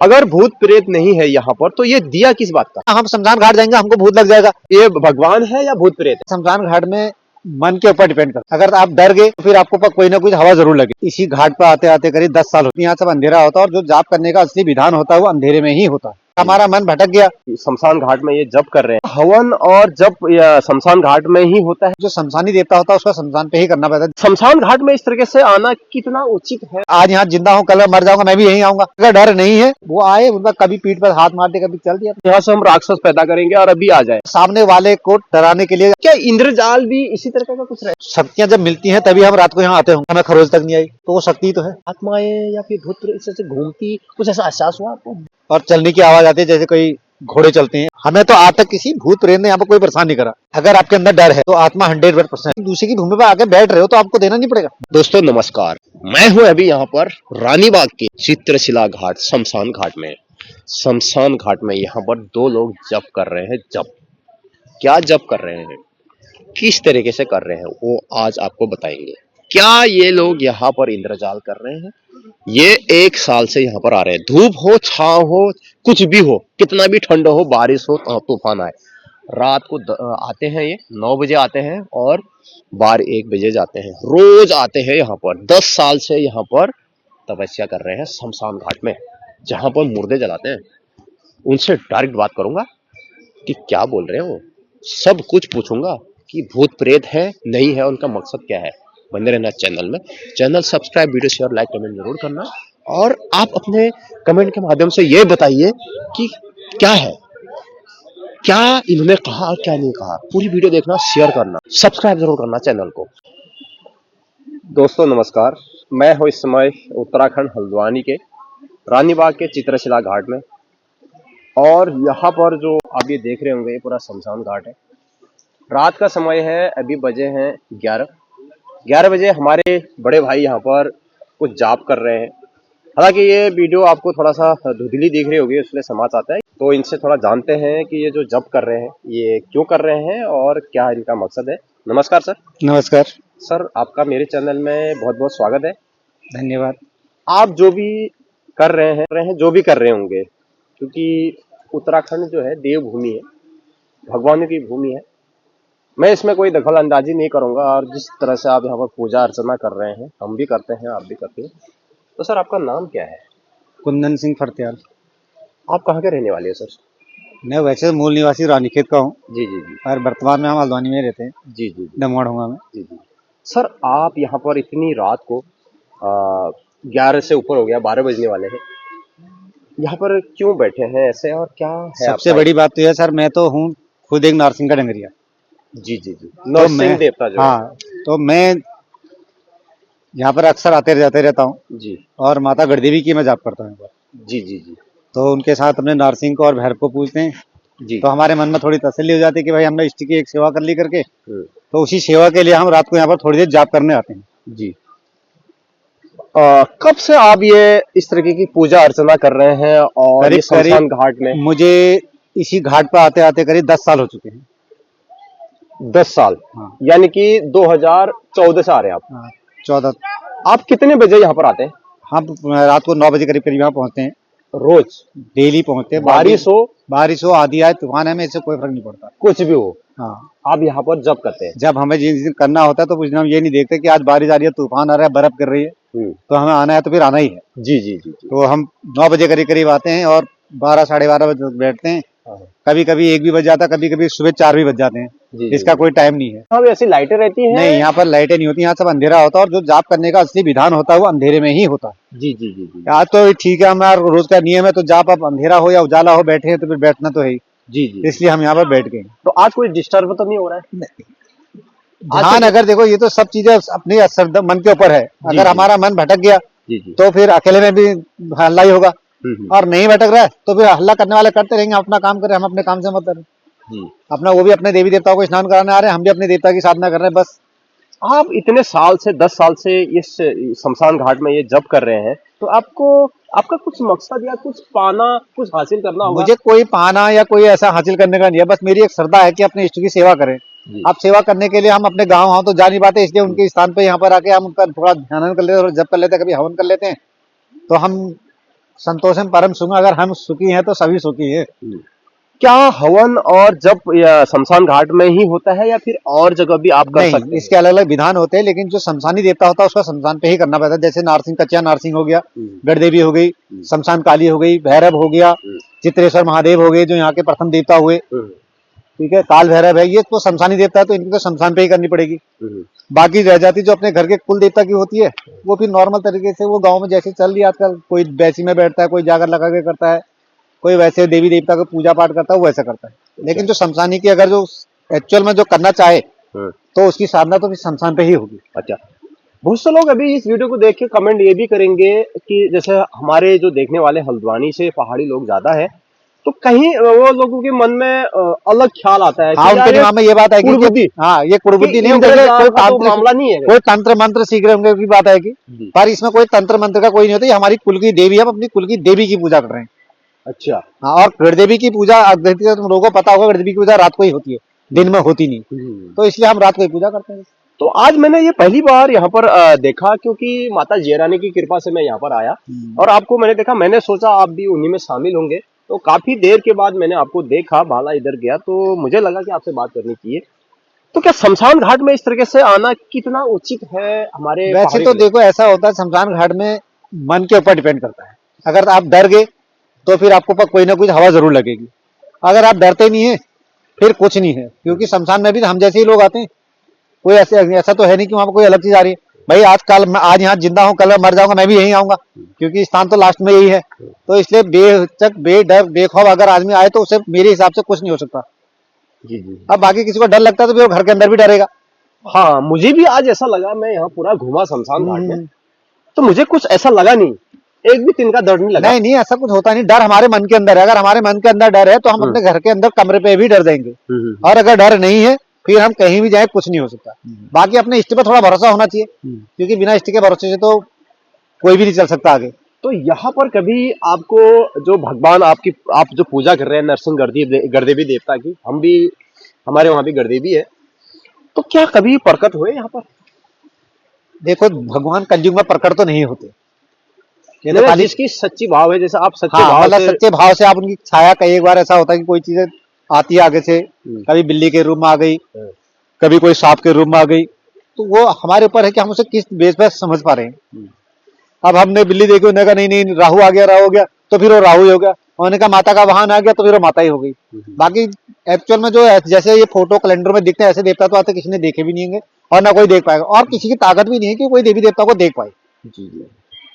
अगर भूत प्रेत नहीं है यहाँ पर तो ये दिया किस बात का? हम शमशान घाट जाएंगे, हमको भूत लग जाएगा। ये भगवान है या भूत प्रेत है? शमशान घाट में मन के ऊपर डिपेंड करता है। अगर आप डर गए तो फिर आपको कोई ना कोई हवा जरूर लगे। इसी घाट पर आते आते करीब 10 साल होती है। यहाँ सब अंधेरा होता है और जो जाप करने का असली विधान होता है वो अंधेरे में ही होता है। हमारा मन भटक गया, शमशान घाट में ये जप कर रहे हैं, हवन और जप या शमशान घाट में ही होता है। जो शमशानी देवता होता है उसका शमशान पे ही करना पड़ता है। शमशान घाट में इस तरीके से आना कितना उचित है? आज यहाँ जिंदा हूँ, कल मर जाऊंगा, मैं भी यहीं आऊंगा। अगर डर नहीं है, वो आए, उनका कभी पीठ पर हाथ मार दे, कभी चल दिया। यहाँ से हम राक्षस पैदा करेंगे और अभी आ जाए सामने वाले को डराने के लिए। क्या इंद्रजाल भी इसी तरह का कुछ रहे? शक्तियां जब मिलती हैं तभी हम रात को यहाँ आते होंगे। हमें खरोज तक नहीं आई तो वो शक्ति तो है। आत्माएं या फिर भूत इससे घूमती, कुछ ऐसा एहसास हुआ आपको? और चलने की आवाज आती है जैसे कोई घोड़े चलते हैं। हमें तो आज तक किसी भूत प्रेत ने यहाँ पर कोई परेशान नहीं करा। अगर आपके अंदर डर है तो आत्मा 100% दूसरे की भूमि पर आके बैठ रहे हो तो आपको देना नहीं पड़ेगा। दोस्तों नमस्कार, मैं हूं अभी यहाँ पर रानीबाग के चित्रशिला घाट शमशान घाट में। शमशान घाट में यहाँ पर दो लोग जप कर रहे हैं। जप क्या जप कर रहे हैं, किस तरीके से कर रहे हैं, वो आज आपको बताएंगे। क्या ये लोग यहाँ पर इंद्रजाल कर रहे हैं? ये 1 साल से यहाँ पर आ रहे हैं। धूप हो, छाव हो, कुछ भी हो, कितना भी ठंड हो, बारिश हो, तूफान आए, रात को आते हैं। ये 9 बजे आते हैं और 12-1 बजे जाते हैं। रोज आते हैं यहाँ पर। 10 साल से यहाँ पर तपस्या कर रहे हैं शमशान घाट में, जहाँ पर मुर्दे जलाते हैं। उनसे डायरेक्ट बात करूंगा कि क्या बोल रहे हो, सब कुछ पूछूंगा कि भूत प्रेत है नहीं है, उनका मकसद क्या है। बने रहना चैनल में। Channel subscribe, video share, like, comment जरूर करना। और आप अपने कमेंट के माध्यम से ये बताइए कि क्या है, क्या इन्होंने कहा और क्या नहीं कहा। पूरी वीडियो देखना, शेयर करना, सब्सक्राइब जरूर करना चैनल को। दोस्तों नमस्कार, मैं हूँ इस समय उत्तराखंड हल्द्वानी के रानीबाग के चित्रशिला घाट में। और यहाँ पर जो आप ये देख रहे होंगे, ये पूरा शमशान घाट है। रात का समय है, अभी बजे हैं 11 बजे। हमारे बड़े भाई यहाँ पर कुछ जाप कर रहे हैं। हालांकि ये वीडियो आपको थोड़ा सा धुंधली दिख रही होगी, इसलिए समझ आता है। तो इनसे थोड़ा जानते हैं कि ये जो जप कर रहे हैं ये क्यों कर रहे हैं और क्या इनका मकसद है। नमस्कार सर। नमस्कार सर, आपका मेरे चैनल में बहुत बहुत स्वागत है। धन्यवाद। आप जो भी कर रहे हैं जो भी कर रहे होंगे, क्योंकि उत्तराखंड जो है देवभूमि है, भगवानों की भूमि है। मैं इसमें कोई दखल अंदाजी नहीं करूंगा। और जिस तरह से आप यहाँ पर पूजा अर्चना कर रहे हैं, हम भी करते हैं, आप भी करते हैं। तो सर, आपका नाम क्या है? कुंदन सिंह फरत्याल। आप कहाँ के रहने वाले हैं सर? मैं वैसे मूल निवासी रानीखेत का हूँ। जी जी जी। और वर्तमान में हम हल्द्वानी में रहते हैं, जी जी जी। दमोड़ुआ में। जी जी। सर, आप यहाँ पर इतनी रात को 11 से ऊपर हो गया, 12 बजने वाले हैं, यहाँ पर क्यों बैठे हैं ऐसे, और क्या है? सबसे बड़ी बात तो है सर, मैं तो हूँ खुद एक नारसिंह का डंगरिया। जी जी जी। नरसिंह देवता जो हाँ, तो मैं यहाँ पर अक्सर आते जाते रहता हूँ जी। और माता गढ़देवी की मैं जाप करता हूँ। जी जी जी। तो उनके साथ अपने नारसिंह को और भैरव को पूजते हैं जी। तो हमारे मन में थोड़ी तसल्ली हो जाती है कि भाई हमने इष्ट की एक सेवा कर ली करके। तो उसी सेवा के लिए हम रात को यहाँ पर थोड़ी देर जाप करने आते हैं। जी। कब से आप ये इस तरीके की पूजा अर्चना कर रहे हैं और ये शमशान घाट में? मुझे इसी घाट पर आते आते करीब 10 साल हो चुके हैं। 10 साल? हाँ। यानी कि 2014 से आ रहे हैं आप? हाँ, 14। आप कितने बजे यहाँ पर आते हैं? हम रात को 9 बजे करीब यहाँ पहुँचते हैं। रोज? डेली पहुँचते हैं। बारिश हो, आधी आए, तूफान है, में इससे कोई फर्क नहीं पड़ता, कुछ भी हो। हाँ, आप यहाँ पर जब करते हैं? जब हमें जिस दिन करना होता है तो उस दिन हम ये नहीं देखते कि आज बारिश आ रही है, तूफान आ रहा है, बर्फ गिर रही है, तो हमें आना है तो फिर आना ही है। जी जी जी। तो हम 9 बजे करीब आते हैं और 12 साढ़े 12 बजे बैठते हैं। कभी कभी 1 भी बज जाता है, कभी कभी सुबह 4 भी बज जाते हैं। इसका कोई टाइम नहीं है। हाँ, ऐसी लाइटें रहती हैं? नहीं, यहाँ पर लाइटें नहीं होती, यहाँ सब अंधेरा होता है और जो जाप करने का असली विधान होता है वो अंधेरे में ही होता है। जी जी जी जी। आज तो ठीक है, हमारा रोज का नियम है, तो जाप अब अंधेरा हो या उजाला हो, बैठे हैं तो फिर बैठना तो है ही। जी जी। इसलिए हम यहाँ पर बैठ गए। तो आज कोई डिस्टर्ब तो नहीं हो रहा है? ध्यान, अगर देखो ये तो सब चीजें अपने मन के ऊपर है। अगर हमारा मन भटक गया तो फिर अकेले में भी हल्ला ही होगा, और नहीं भटक रहा है तो फिर हल्ला करने वाले करते रहेंगे, अपना काम करें, हम अपने काम से मतलब अपना। वो भी अपने देवी देवताओं को स्नान कराने आ रहे हैं, हम भी अपने देवता की साधना कर रहे हैं, बस। आप इतने साल से 10 साल से इस शमशान घाट में ये जप कर रहे हैं, तो आपका कुछ मकसद या कुछ पाना, कुछ हासिल करना होगा? मुझे कोई पाना या कोई ऐसा हासिल करने का नहीं है, बस मेरी एक श्रद्धा है कि अपने इष्ट की सेवा करें। आप सेवा करने के लिए हम अपने गाँव तो जा नहीं पाते, इसलिए उनके स्थान पे यहाँ पर आके हम उनका थोड़ा ध्यान कर लेते हैं और जप कर लेते हैं, कभी हवन कर लेते हैं। तो हम संतोषम परम सुख, अगर हम सुखी हैं तो सभी सुखी हैं। क्या हवन और जप या शमशान घाट में ही होता है या फिर और जगह भी आप कर सकते नहीं, हैं? इसके अलग अलग विधान होते हैं, लेकिन जो शमशानी देवता होता है उसका शमशान पे ही करना पड़ता है। जैसे नारसिंह, कच्चा नारसिंह हो गया, गढ़देवी हो गई, शमशान काली हो गई, भैरव हो गया, चित्रेश्वर महादेव हो गए जो यहाँ के प्रथम देवता हुए, ठीक है, काल भैरव है, ये तो शमशानी देवता है, तो इनकी तो शमशान पे ही करनी पड़ेगी। बाकी रह जाती जो अपने घर के कुल देवता की होती है, वो फिर नॉर्मल तरीके से, वो गांव में जैसे चल रही है आजकल, कोई बैसी में बैठता है, कोई जागर लगा के करता है, कोई वैसे देवी देवता का पूजा पाठ करता है, वो वैसा करता है। लेकिन जो शमशानी की अगर जो एक्चुअल में जो करना चाहे तो उसकी साधना तो फिर शमशान पे ही होगी। अच्छा, बहुत से लोग अभी इस वीडियो को देख के कमेंट ये भी करेंगे कि जैसे हमारे जो देखने वाले हल्द्वानी से पहाड़ी लोग ज्यादा है, तो कहीं वो लोगों के मन में अलग ख्याल आता है हाँ, उनके दिमाग में ये बात है कि हाँ, ये कुड़बुद्धि नहीं है, कोई मामला नहीं है, कोई तंत्र मंत्र सीख रहे होंगे की बात है कि, पर इसमें कोई तंत्र मंत्र का कोई नहीं होता। ये हमारी कुल की देवी है, हम अपनी कुल की देवी की पूजा कर रहे हैं। अच्छा, हाँ, और गढ़देवी की पूजा तुम लोगों को पता होगा, गढ़देवी की पूजा रात को ही होती है, दिन में होती नहीं, तो इसलिए हम रात को ही पूजा करते हैं। तो आज मैंने ये पहली बार यहाँ पर देखा, क्योंकि माता जयरानी की कृपा से मैं यहाँ पर आया और आपको मैंने देखा, मैंने सोचा आप भी उन्हीं में शामिल होंगे, तो काफी देर के बाद मैंने आपको देखा, भाला इधर गया तो मुझे लगा कि आपसे बात करनी चाहिए। तो क्या शमशान घाट में इस तरीके से आना कितना उचित है हमारे? वैसे तो देखो ऐसा होता है, शमशान घाट में मन के ऊपर डिपेंड करता है। अगर आप डर गए तो फिर आपको कोई ना कोई हवा जरूर लगेगी, अगर आप डरते नहीं है फिर कुछ नहीं है, क्योंकि शमशान में भी हम जैसे ही लोग आते हैं, कोई ऐसा तो है नहीं कि वहां पर कोई अलग चीज आ रही है। भाई आज यहाँ जिंदा हूँ, कल मर जाऊंगा, मैं भी यहीं आऊंगा, क्योंकि स्थान तो लास्ट में यही है। तो इसलिए बेहिचक, बेडर, बेखौफ अगर आदमी आए तो उसे मेरे हिसाब से कुछ नहीं हो सकता। जी जी। अब बाकी किसी को डर लगता है तो फिर वो घर के अंदर भी डरेगा। हाँ, मुझे भी आज ऐसा लगा, मैं यहाँ पूरा घूमा शमशान घाट में, तो मुझे कुछ ऐसा लगा नहीं, एक भी तिनका डर नहीं लगा। नहीं, ऐसा कुछ होता नहीं, डर हमारे मन के अंदर है। अगर हमारे मन के अंदर डर है तो हम अपने घर के अंदर कमरे पे भी डर देंगे, और अगर डर नहीं है फिर हम कहीं भी जाए कुछ नहीं हो सकता। बाकी अपने इष्ट पे थोड़ा भरोसा होना चाहिए, क्योंकि बिना इष्ट के भरोसे से तो कोई भी नहीं चल सकता आगे। तो यहाँ पर कभी आपको जो भगवान आप जो पूजा कर रहे हैं नरसिंह गढ़देवी देवता की, हम भी, हमारे वहां भी गढ़देवी है, तो क्या कभी प्रकट हुए यहाँ पर? देखो, भगवान कलयुग में प्रकट तो नहीं होते, ये तो जिसकी सच्ची भाव है, जैसे आप सच्चे भाव से, सच्चे भाव से आप उनकी छाया, कई बार ऐसा होता है कि कोई चीजें आती है आगे से, कभी बिल्ली के रूप में आ गई, कभी कोई सांप के रूप में आ गई, तो वो हमारे ऊपर है कि हम उसे किस बेस पर समझ पा रहे हैं। अब हमने बिल्ली देखी, उन्होंने कहा नहीं राहु आ गया, तो फिर वो राहु ही हो गया, उन्होंने कहा माता का वाहन आ गया, तो फिर वो माता ही हो गई। बाकी एक्चुअल में जो जैसे ये फोटो कैलेंडर में दिखते हैं, ऐसे देवता तो आते किसी ने देखे भी नहीं होंगे और ना कोई देख पाएगा, और किसी की ताकत भी नहीं है कि कोई देवी देवता को देख पाए।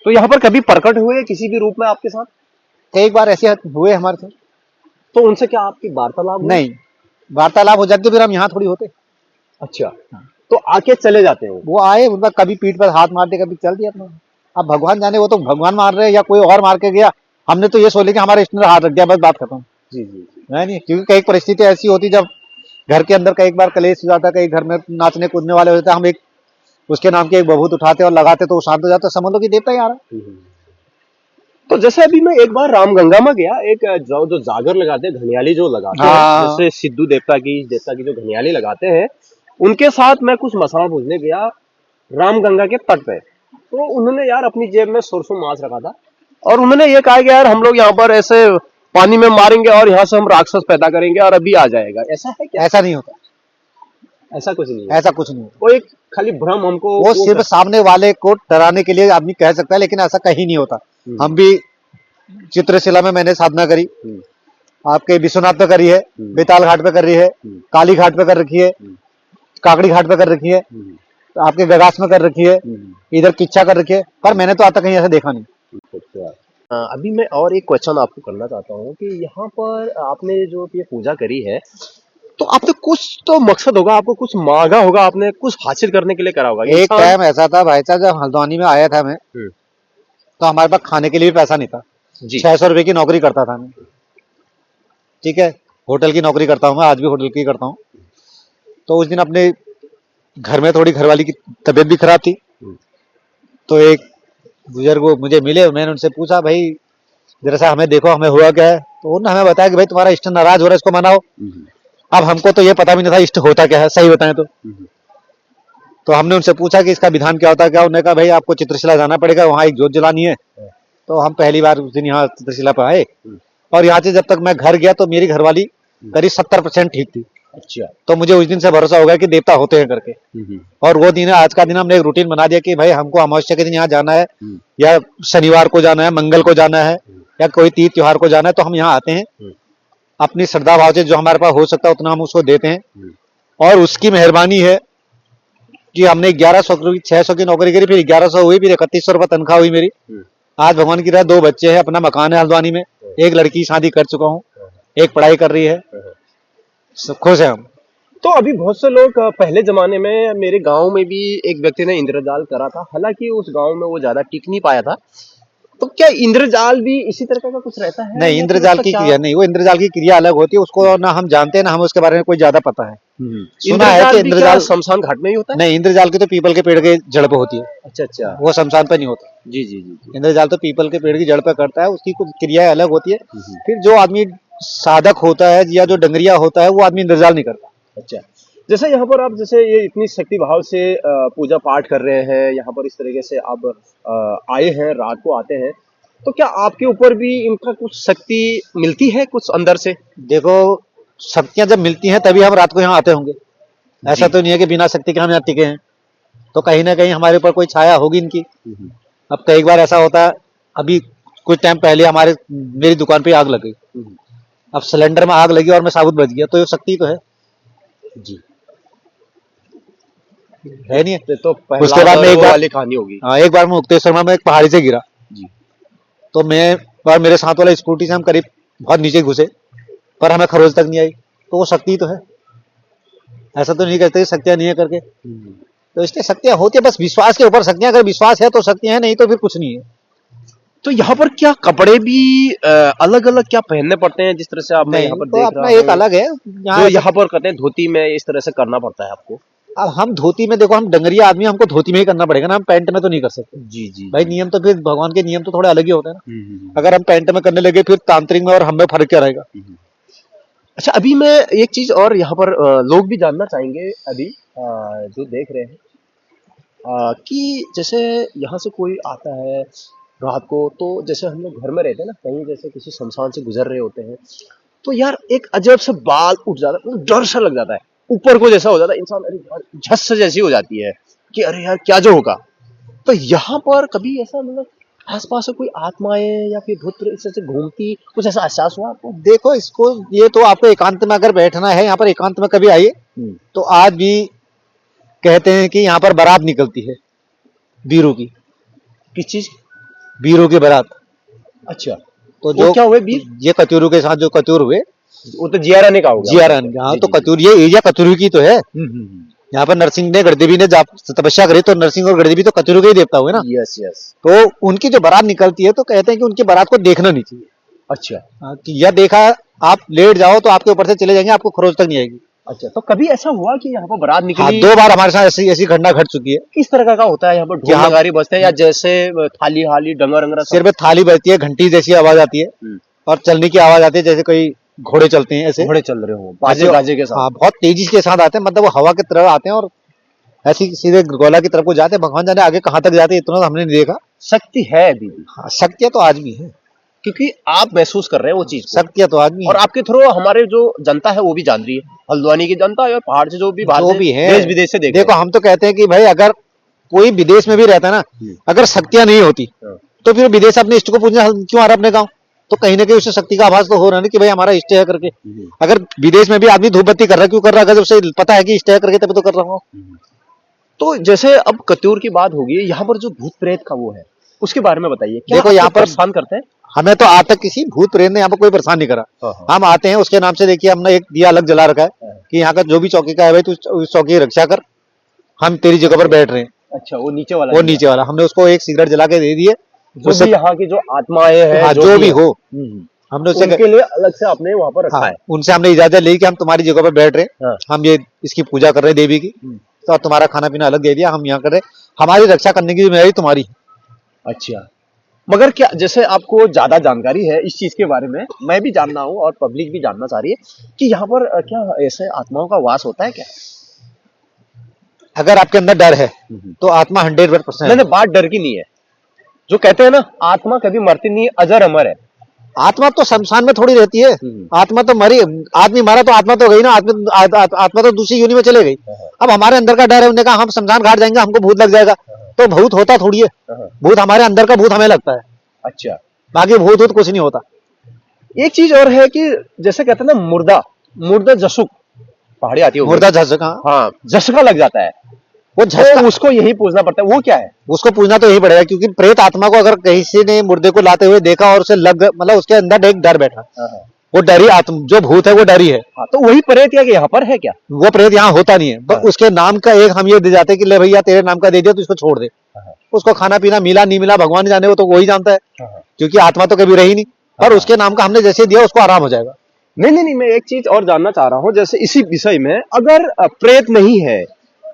तो यहाँ पर कभी प्रकट हुए किसी भी रूप में आपके साथ? एक बार ऐसे हुए हमारे साथ। तो उनसे क्या आपकी वार्तालाप? नहीं, वार्तालाप हो जाती फिर हम यहाँ थोड़ी होते। अच्छा, तो आके चले जाते हैं वो आए, उनका कभी पीठ पर हाथ मार दे, कभी चल दिया अपना। अब भगवान जाने, वो तो भगवान मार रहे हैं या कोई और मार के गया, हमने तो ये सोच लिया कि हमारे इष्ट ने हाथ रख दिया, बस बात खत्म। जी जी, नहीं, क्योंकि कई परिस्थिति ऐसी होती जब घर के अंदर कई बार कलेश हो जाता है, कई घर में नाचने कूदने वाले होते हैं, हम एक उसके नाम के एक बभूत उठाते और लगाते तो वो शांत हो जाता, समझ लो कि देवता ही आ रहा है। तो जैसे अभी मैं एक बार रामगंगा में गया, एक जो जागर लगाते हैं, घनियाली जो लगाते हैं, जैसे सिद्धू देवता की जो घनियाली लगाते हैं, उनके साथ मैं कुछ मसाला भूजने गया रामगंगा के तट पे, तो उन्होंने यार अपनी जेब में सरसों मांस रखा था और उन्होंने ये कहा कि यार हम लोग यहाँ पर ऐसे पानी में मारेंगे और यहाँ से हम राक्षस पैदा करेंगे और अभी आ जाएगा। ऐसा है क्या? ऐसा नहीं होता, ऐसा कुछ नहीं, ऐसा कुछ नहीं होता। वो एक खाली भ्रम हमको, वो सिर्फ सामने वाले को डराने के लिए आदमी कह सकता है, लेकिन ऐसा कहीं नहीं होता। हम भी चित्रशिला में मैंने साधना करी, आपके विश्वनाथ पे करी है, बेताल घाट पे कर रही है, काली घाट पे कर रखी है, काकड़ी घाट पे कर रखी है, आपके गगास में कर रखी है, इधर किच्छा कर रखी है, पर मैंने तो आज तक कहीं ऐसा देखा नहीं। अभी मैं और एक क्वेश्चन आपको करना चाहता हूँ कि यहाँ पर आपने जो ये पूजा करी है, तो आपने कुछ तो मकसद होगा, आपको कुछ मांगा होगा, आपने कुछ हासिल करने के लिए करा होगा। एक टाइम ऐसा था भाई साहब, जब हल्द्वानी में आया था मैं, तो हमारे पास खाने के लिए भी पैसा नहीं था। 600 रुपए की नौकरी करता था मैं, ठीक है, होटल की नौकरी करता हूँ मैं, आज भी होटल की करता हूँ। तो उस दिन अपने घर में थोड़ी घरवाली की तबीयत भी खराब थी, तो एक बुजुर्ग मुझे मिले, मैंने उनसे पूछा भाई जरा सा हमें देखो, हमें हुआ क्या है। तो उन्होंने हमें बताया कि भाई तुम्हारा इष्ट नाराज हो रहा है, इसको मनाओ। अब हमको तो ये पता भी नहीं था इष्ट होता क्या है, सही बताएं तो हमने उनसे पूछा कि इसका विधान क्या होता है, क्या? उन्होंने कहा भाई आपको चित्रशिला जाना पड़ेगा, वहां एक जोत जलानी है तो हम पहली बार उस दिन यहाँ चित्रशिला पर आए, और यहाँ से जब तक मैं घर गया तो मेरी घरवाली करीब 70% ठीक थी। अच्छा। तो मुझे उस दिन से भरोसा हो गया कि देवता होते हैं करके। और वो दिन, आज का दिन हमने एक रूटीन बना दिया कि भाई हमको अमावस्या के दिन यहाँ जाना है, या शनिवार को जाना है, मंगल को जाना है, या कोई तीज त्योहार को जाना है, तो हम यहाँ आते हैं। अपनी श्रद्धा भाव से जो हमारे पास हो सकता है उतना हम उसको देते हैं, और उसकी मेहरबानी है कि हमने 1100 की 600 की नौकरी करी, फिर 1100 हुई, फिर 3100 रुपये तनख्वाह हुई मेरी। आज भगवान की रहा 2 बच्चे हैं, अपना मकान है हल्द्वानी में, एक लड़की की शादी कर चुका हूँ, एक पढ़ाई कर रही है, सब खुश है हम। तो अभी बहुत से लोग पहले जमाने में मेरे गांव में भी एक व्यक्ति ने इंद्रजाल करा था, हालांकि उस गांव में वो ज्यादा टिक नहीं पाया था। तो क्या इंद्रजाल भी इसी तरह का कुछ रहता है? नहीं, इंद्रजाल की क्रिया नहीं, वो इंद्रजाल की क्रिया अलग होती है, उसको ना हम जानते हैं ना हमें उसके बारे में कोई ज्यादा पता है। सुना है कि इंद्रजाल शमशान घाट में ही होता है? नहीं, इंद्रजाल की तो पीपल के पेड़ के जड़ पे होती है। अच्छा अच्छा, वो शमशान पे नहीं होता। जी जी जी। इंद्रजाल तो पीपल के पेड़ की जड़ पे करता है, उसकी कुछ क्रियाएं अलग होती है। फिर जो आदमी साधक होता है या जो डंगरिया होता है वो आदमी इंद्रजाल नहीं करता। अच्छा, जैसे यहाँ पर आप जैसे ये इतनी शक्ति भाव से पूजा पाठ कर रहे हैं, यहाँ पर इस तरीके से आप आए हैं, रात को आते हैं, तो क्या आपके ऊपर भी इनका कुछ शक्ति मिलती है कुछ अंदर से? देखो, शक्तियां जब मिलती हैं तभी हम रात को यहाँ आते होंगे, ऐसा तो नहीं है कि बिना शक्ति के हम यहाँ टिके हैं। तो कहीं ना कहीं हमारे ऊपर कोई छाया होगी इनकी। अब कई बार ऐसा होता है, अभी कुछ टाइम पहले मेरी दुकान पे आग लग गई। अब सिलेंडर में आग लगी और मैं साबुत बच गया, तो ये शक्ति तो है जी, है नहीं है? तो उसके बाद में एक वाली कहानी होगी। हाँ, एक बार मैं मुक्तेश्वर में एक पहाड़ी से गिरा जी। तो मैं और मेरे साथ वाला स्कूटी से हम करीब बहुत नीचे घुसे, पर हमें खरोच तक नहीं आई। तो वो शक्ति तो है, ऐसा तो नहीं कहते शक्तियां नहीं है करके। तो इसलिए शक्तियां होती है, बस विश्वास के ऊपर शक्तियां, अगर विश्वास है तो शक्तियां है, नहीं तो फिर कुछ नहीं है। तो यहाँ पर क्या कपड़े भी अलग अलग क्या पहनने पड़ते हैं, जिस तरह से आप यहाँ पर तो देख अपना रहे एक अलग है जो यहाँ पर कहते हैं धोती में इस तरह से करना पड़ता है आपको? अब हम धोती में, देखो हम डंगरिया आदमी, हमको धोती में ही करना पड़ेगा ना, हम पैंट में तो नहीं कर सकते। जी जी भाई नियम तो फिर भगवान के नियम तो थोड़े अलग ही होते हैं ना। अगर हम पैंट में करने लगे फिर तांत्रिक में और हम में फर्क क्या रहेगा? अच्छा, अभी मैं एक चीज और यहाँ पर लोग भी जानना चाहेंगे अभी जो देख रहे हैं कि जैसे यहाँ से कोई आता है रात को, तो जैसे हम लोग घर में रहते हैं ना, कहीं जैसे किसी शमशान से गुजर रहे होते हैं, तो यार एक अजब से बाल उठ जाता है, डर सा लग जाता है, ऊपर को जैसा हो जाता है इंसान, अरे यार झस जैसी हो जाती है कि अरे यार क्या जो होगा। तो यहाँ पर कभी ऐसा मतलब आसपास से कोई आत्माएं या फिर भूत इस तरह से घूमती, कुछ ऐसा एहसास हुआ आपको? देखो, इसको ये तो आपको एकांत में अगर बैठना है, यहाँ पर एकांत में कभी आइए, तो आज भी कहते हैं कि यहाँ पर बारात निकलती है बीरू की। किस चीज? बीरू की बारात। अच्छा, तो जो क्या हुए बीर? ये कतूरू के साथ जो कतूर हुए, वो तो जिया रानी का होगा। जिया रानी, हाँ, तो कतूर, ये एरिया कतूरू की तो है। यहाँ पर नरसिंह ने, गढ़देवी ने तपस्या करी, तो नरसिंह और गढ़देवी तो कतूरू के ही देवता हुए ना। Yes yes. तो उनकी जो बारात निकलती है, तो कहते हैं कि उनकी बारात को देखना नहीं चाहिए। अच्छा, कि यह देखा आप लेट जाओ तो आपके ऊपर से चले जाएंगे, आपको खरोच तक नहीं आएगी। अच्छा, तो कभी ऐसा हुआ कि यहाँ पर बारात निकली? हाँ, 2 बार हमारे साथ ऐसी घटना घट चुकी है। किस तरह का होता है यहाँ पर? ढोल नगाड़े बजते हैं या जैसे थाली हाली डंगर अंगरा? सिर पे थाली बजती है, घंटी जैसी आवाज आती है, और चलने की आवाज आती है, जैसे कोई घोड़े चलते हैं, ऐसे घोड़े चल रहे हो बाजे गाजे के साथ। हाँ, बहुत तेजी के साथ आते हैं, मतलब वो हवा की तरफ आते हैं और ऐसी सीधे गोला की तरफ को जाते हैं। भगवान जाने आगे कहाँ तक जाते हैं, इतना तो हमने नहीं देखा। शक्ति है अभी भी? हाँ, शक्तियाँ तो आज भी है, क्योंकि आप महसूस कर रहे हैं वो चीज। शक्तियाँ तो आज भी और आपके थ्रू हमारे जो जनता है वो भी जान रही है, हल्द्वानी की जनता और पहाड़ से जो भी है, देश विदेश से देखो, हम तो कहते हैं कि भाई अगर कोई विदेश में भी रहता है ना, अगर शक्तियाँ नहीं होती तो फिर विदेश अपने इष्ट को पूजने क्यों आ रहा अपने गाँव? तो कहीं ना कहीं उससे शक्ति का आभास तो हो रहा है कि भाई हमारा इष्ट है करके। अगर विदेश में भी आदमी धूप बत्ती कर रहा है, क्यों कर रहा है? अगर उसे पता है कि इष्ट है करके, तभी तो कर रहा हूँ। तो जैसे अब कत्यूर की बात होगी, यहाँ पर जो भूत प्रेत का वो है, उसके बारे में बताइए। देखो, यहाँ पर परेशान करते हैं हमें, तो आज तक किसी भूत प्रेत ने यहाँ पर कोई परेशान नहीं करा। हम आते हैं, उसके नाम से देखिए हमने एक दिया अलग जला रखा है कि यहाँ का जो भी चौकी का है भाई, तू उस चौकी की रक्षा कर, हम तेरी जगह पर बैठ रहे हैं। अच्छा, वो नीचे वाला हमने उसको एक सिगरेट जला के दे दिए। उससे यहाँ की जो आत्माएं हैं, जो भी हो, हमने उनके लिए अलग से आपने वहाँ पर रखा है। उनसे हमने इजाजत ली कि हम तुम्हारी जगह पर बैठ रहे हैं, हम ये इसकी पूजा कर रहे हैं देवी की, तो तुम्हारा खाना पीना अलग दे दिया, हम यहाँ कर रहे, हमारी रक्षा करने की जिम्मेदारी तुम्हारी। अच्छा, मगर क्या जैसे आपको ज्यादा जानकारी है इस चीज के बारे में, मैं भी जानना हूँ और पब्लिक भी जानना चाह रही है कि यहाँ पर क्या ऐसे आत्माओं का वास होता है क्या? अगर आपके अंदर डर है तो आत्मा 100% नहीं, बात डर की नहीं है, जो कहते हैं ना, आत्मा कभी मरती नहीं, अजर अमर है। आत्मा तो शमशान में थोड़ी रहती है, आत्मा तो मरी, आदमी मरा तो आत्मा तो गई ना, आत्मा तो दूसरी यूनि में चले गई। अब हमारे अंदर का डर है, उन्होंने कहा हम शमशान घाट जाएंगे हमको भूत लग जाएगा, तो भूत होता थोड़ी है, भूत हमारे अंदर का भूत हमें लगता है। अच्छा, बाकी भूत कुछ नहीं होता। एक चीज और है कि जैसे कहते हैं ना, मुर्दा मुर्दा जसुक पहाड़ी आती है, मुर्दा झसका, हाँ, झसका लग जाता है, वो झसका, तो उसको यही पूछना पड़ता है, वो क्या है? उसको पूछना तो यही पड़ेगा, क्योंकि प्रेत आत्मा को अगर किसी ने मुर्दे को लाते हुए देखा और उसे लग, मतलब उसके अंदर एक डर बैठा, वो डरी आत्मा, जो भूत है वो डरी है। हाँ, तो वही प्रेत यहाँ पर है क्या? वो प्रेत यहाँ होता नहीं है, बस उसके नाम का एक हम ये दे जाते हैं कि ले भैया तेरे नाम का दे दिया तो इसको छोड़ दे। उसको खाना पीना मिला नहीं मिला भगवान जाने, वो तो वही जानता है, क्योंकि आत्मा तो कभी रही नहीं, पर उसके नाम का हमने जैसे दिया उसको आराम हो जाएगा। नहीं, मैं एक चीज और जानना चाह रहा हूँ, जैसे इसी विषय में, अगर प्रेत नहीं है,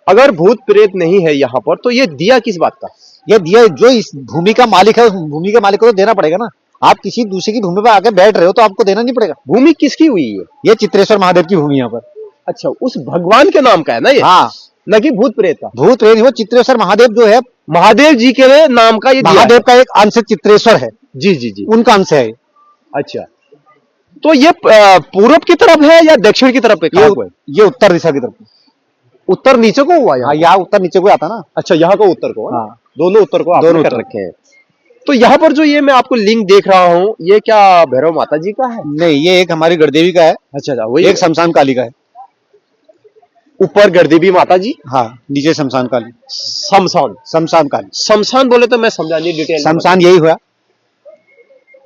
अगर भूत प्रेत नहीं है यहाँ पर, तो ये दिया किस बात का? ये दिया जो इस भूमि का मालिक है, उस भूमि के मालिक को तो देना पड़ेगा ना। आप किसी दूसरे की भूमि पर आके बैठ रहे हो तो आपको देना नहीं पड़ेगा। भूमि किसकी हुई है? ये चित्रेश्वर महादेव की भूमि यहाँ पर। अच्छा, उस भगवान के नाम का है ना ये? हाँ, न कि भूत प्रेत का। भूत प्रेत वो चित्रेश्वर महादेव जो है, महादेव जी के नाम का ये महादेव का एक अंश चित्रेश्वर है। जी, उनका अंश है। अच्छा, तो ये पूर्व की तरफ है या दक्षिण की तरफ है? ये उत्तर दिशा की तरफ। उत्तर नीचे को हुआ यहाँ? यहाँ उत्तर नीचे को आता ना। अच्छा, यहाँ को उत्तर को? हाँ, दोनों उत्तर को आपने कर रखे हैं। तो यहाँ पर जो ये मैं आपको लिंग देख रहा हूँ, ये क्या भैरव माता जी का है? नहीं, ये एक हमारी गढ़देवी का है। अच्छा, वही एक शमशान काली का है। ऊपर गढ़देवी माता जी, हाँ, नीचे शमशान काली। शमशान काली। शमशान बोले तो मैं समझा नहीं डिटेल। शमशान यही हुआ।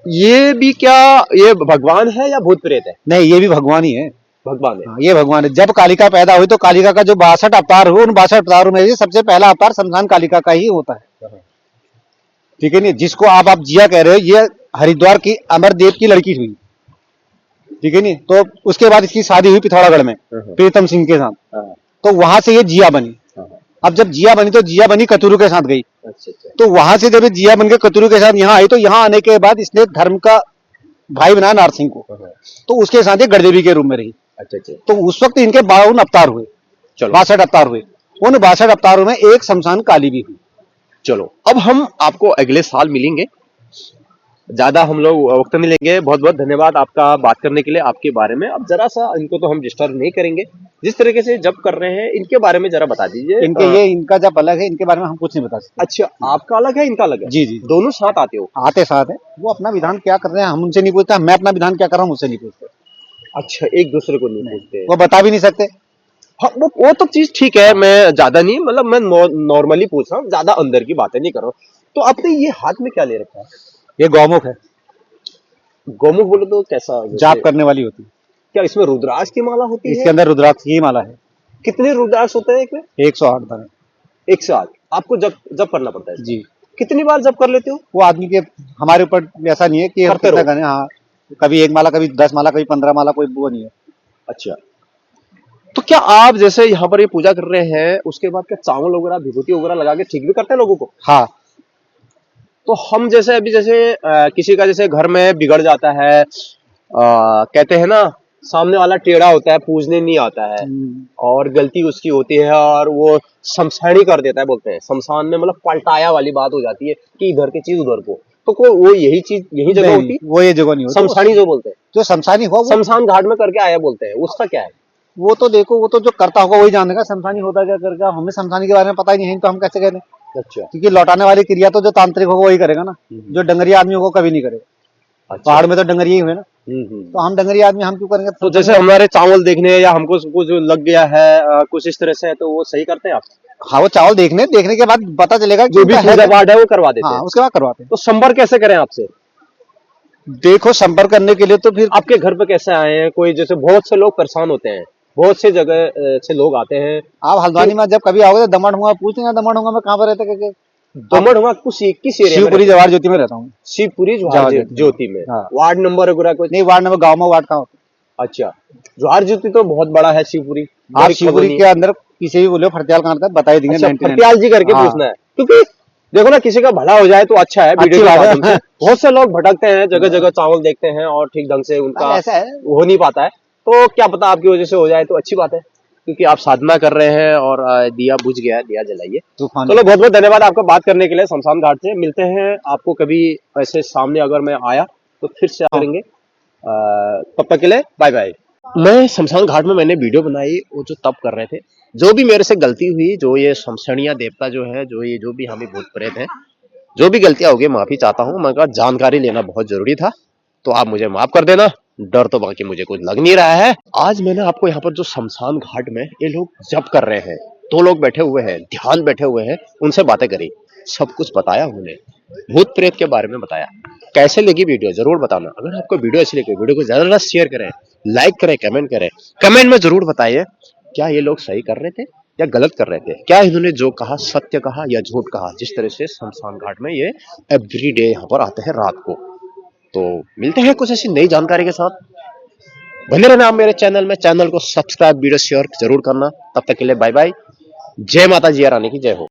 ये भी क्या ये भगवान है या भूत प्रेत है? नहीं, ये भी भगवान ही है। भगवान है। हाँ, ये भगवान है। जब कालिका पैदा हुई तो कालिका का जो 62 अवतार हुए, उन 62 अवतारों में से सबसे पहला अवतार शमशान कालिका का ही होता है। ठीक है नहीं, जिसको आप जिया कह रहे हो, ये हरिद्वार की अमरदेव की लड़की हुई। ठीक है नहीं, तो उसके बाद इसकी शादी हुई पिथौरागढ़ में प्रीतम सिंह के साथ, तो वहां से ये जिया बनी। अब जब जिया बनी तो जिया बनी कतुरु के साथ गई। तो वहां से जब जिया बन के कतुरु के साथ यहाँ आई, तो यहाँ आने के बाद इसने धर्म का भाई बनाया नारसिंह को, तो उसके साथ ये गढ़देवी के रूप में रही। अच्छा। तो उस वक्त इनके 52 अवतार हुए, 62 अवतार हुए। उन 62 अवतारों में एक शमशान काली भी हुई। चलो, अब हम आपको अगले साल मिलेंगे, ज्यादा हम लोग वक्त नहीं लेंगे। बहुत बहुत धन्यवाद आपका बात करने के लिए, आपके बारे में। अब जरा सा इनको तो हम डिस्टर्ब नहीं करेंगे, जिस तरीके से जब कर रहे हैं इनके बारे में जरा बता दीजिए। इनका जब अलग है, इनके बारे में हम कुछ नहीं बता सकते। अच्छा, आपका अलग है, इनका अलग है? जी, दोनों साथ आते हो? आते साथ है। वो अपना विधान क्या कर रहे हैं हम उनसे नहीं पूछते, मैं अपना विधान क्या कर रहा हूँ उनसे नहीं पूछते। अच्छा, एक दूसरे को नहीं पूछते? वो बता भी नहीं सकते। हाँ, वो तो चीज ठीक है, मैं ज्यादा नहीं, मतलब मैं नॉर्मली पूछ रहा हूँ, ज्यादा अंदर की बातें नहीं कर रहा हूँ। तो आपने ये हाथ में क्या ले रखा है? ये गौमुख है। गौमुख बोले तो कैसा? जाप करने वाली होती है। क्या इसमें रुद्राक्ष की माला होती है? इसके अंदर रुद्राक्ष की माला है। कितने रुद्राक्ष होते हैं एक में? 108 बार। 108 आपको जब करना पड़ता है? जी। कितनी बार जब कर लेते हो? वो आदमी के, हमारे ऊपर ऐसा नहीं है कि हम कितना करें। हाँ, कभी 1 माला, कभी 10 माला, कभी 15 माला, कोई वो नहीं है। अच्छा, तो क्या आप जैसे यहाँ पर ये पूजा कर रहे हैं, उसके बाद क्या चावल वगैरह विभूति वगैरह लगा के ठीक भी करते हैं लोगों को? हाँ। तो हम जैसे अभी जैसे किसी का जैसे घर में बिगड़ जाता है, कहते हैं ना सामने वाला टेढ़ा होता है, पूजने नहीं आता है, और गलती उसकी होती है और वो शमशानी कर देता है, बोलते हैं शमशान में, मतलब पलटाया वाली बात हो जाती है कि इधर की चीज उधर को, तो कोई वो यही चीज यही जगह होती? वो ये जगह नहीं होती। शमशानी जो बोलते हैं, जो शमशानी हो, शमशान घाट में करके आया बोलते हैं, उसका क्या है? वो तो देखो, वो तो जो करता होगा वही जानेगा शमशानी होता क्या करके। हमें शमशानी के बारे में पता ही नहीं है, तो हम कैसे कह दें? अच्छा। क्योंकि लौटाने वाली क्रिया तो जो तांत्रिक होगा वही करेगा ना, जो डंगरिया आदमी होगा कभी नहीं करेगा। अच्छा। पहाड़ में तो डंगरिया ही हुए ना, तो हम डंगरिया आदमी हम क्यों करेंगे? तो जैसे हमारे चावल देखने या हमको कुछ लग गया है कुछ इस तरह से, तो वो सही करते हैं आप? हाँ, वो चावल देखने के बाद पता चलेगा जो भी पूजा पाठ है वो करवा देते हैं। हाँ, उसके बाद करवाते हैं। तो संपर्क कैसे करें आपसे? देखो, संपर्क करने के लिए तो फिर आपके घर पे कैसे आए हैं? कोई जैसे बहुत से लोग परेशान होते हैं, बहुत से जगह से लोग आते हैं। आप हल्द्वानी में जब कभी आओगे तो दमन हुआ पूछेंगे, दमन हुआ मैं कहाँ पर रहता है? दमन हुआ किस एरिया में? शिवपुरी जवाहर ज्योति में रहता हूँ। शिवपुरी जवाहर ज्योति में? हाँ। वार्ड नंबर वगैरह कुछ? नहीं, वार्ड नंबर, गाँव में वार्ड कहाँ होता? अच्छा, जवाहर ज्योति तो बहुत बड़ा है शिवपुरी। आप शिवपुरी के अंदर किसी भी बोले फरत्याल कहाँ रहता है बता देंगे। फरत्याल जी करके पूछना है, क्योंकि देखो ना, किसी का भला हो जाए तो अच्छा है। वीडियो के माध्यम से बहुत से लोग भटकते हैं, जगह जगह चावल देखते हैं और ठीक ढंग से उनका हो नहीं पाता है, तो क्या पता आपकी वजह से हो जाए तो अच्छी बात है। क्योंकि आप साधना कर रहे हैं और दिया बुझ गया है, दिया जलाइए। तूफान चलो बहुत बहुत धन्यवाद आपका बात करने के लिए शमशान घाट से। मिलते हैं आपको कभी ऐसे सामने अगर मैं आया तो फिर से करेंगे। तब तक के लिए बाय बाय। मैं शमशान घाट में मैंने वीडियो बनाई, वो जो तप कर रहे थे, जो भी मेरे से गलती हुई, जो ये शमशानिया देवता जो है, जो भी हमें भूत प्रेत है, जो भी गलतियां होगी माफी चाहता हूँ। मैं कहा जानकारी लेना बहुत जरूरी था, तो आप मुझे माफ कर देना। डर तो बाकी मुझे कुछ लग नहीं रहा है। आज मैंने आपको यहाँ पर जो शमशान घाट में ये लोग जप कर रहे हैं, 2 लोग बैठे हुए हैं, ध्यान बैठे हुए हैं, उनसे बातें करी, सब कुछ बताया उन्होंने, भूत प्रेत के बारे में बताया। कैसे लगी वीडियो जरूर बताना। अगर आपको वीडियो अच्छी लगी, वीडियो को ज्यादा शेयर करें, लाइक करें, कमेंट करें। कमेंट में जरूर बताइए क्या ये लोग सही कर रहे थे या गलत कर रहे थे, क्या इन्होंने जो कहा सत्य कहा या झूठ कहा। जिस तरह से शमशान घाट में ये एवरीडे यहाँ पर आते हैं रात को। तो मिलते हैं कुछ ऐसी नई जानकारी के साथ। बने रहना आप मेरे चैनल में, चैनल को सब्सक्राइब, वीडियो शेयर जरूर करना। तब तक के लिए बाय बाय। जय माता जी रानी की जय हो।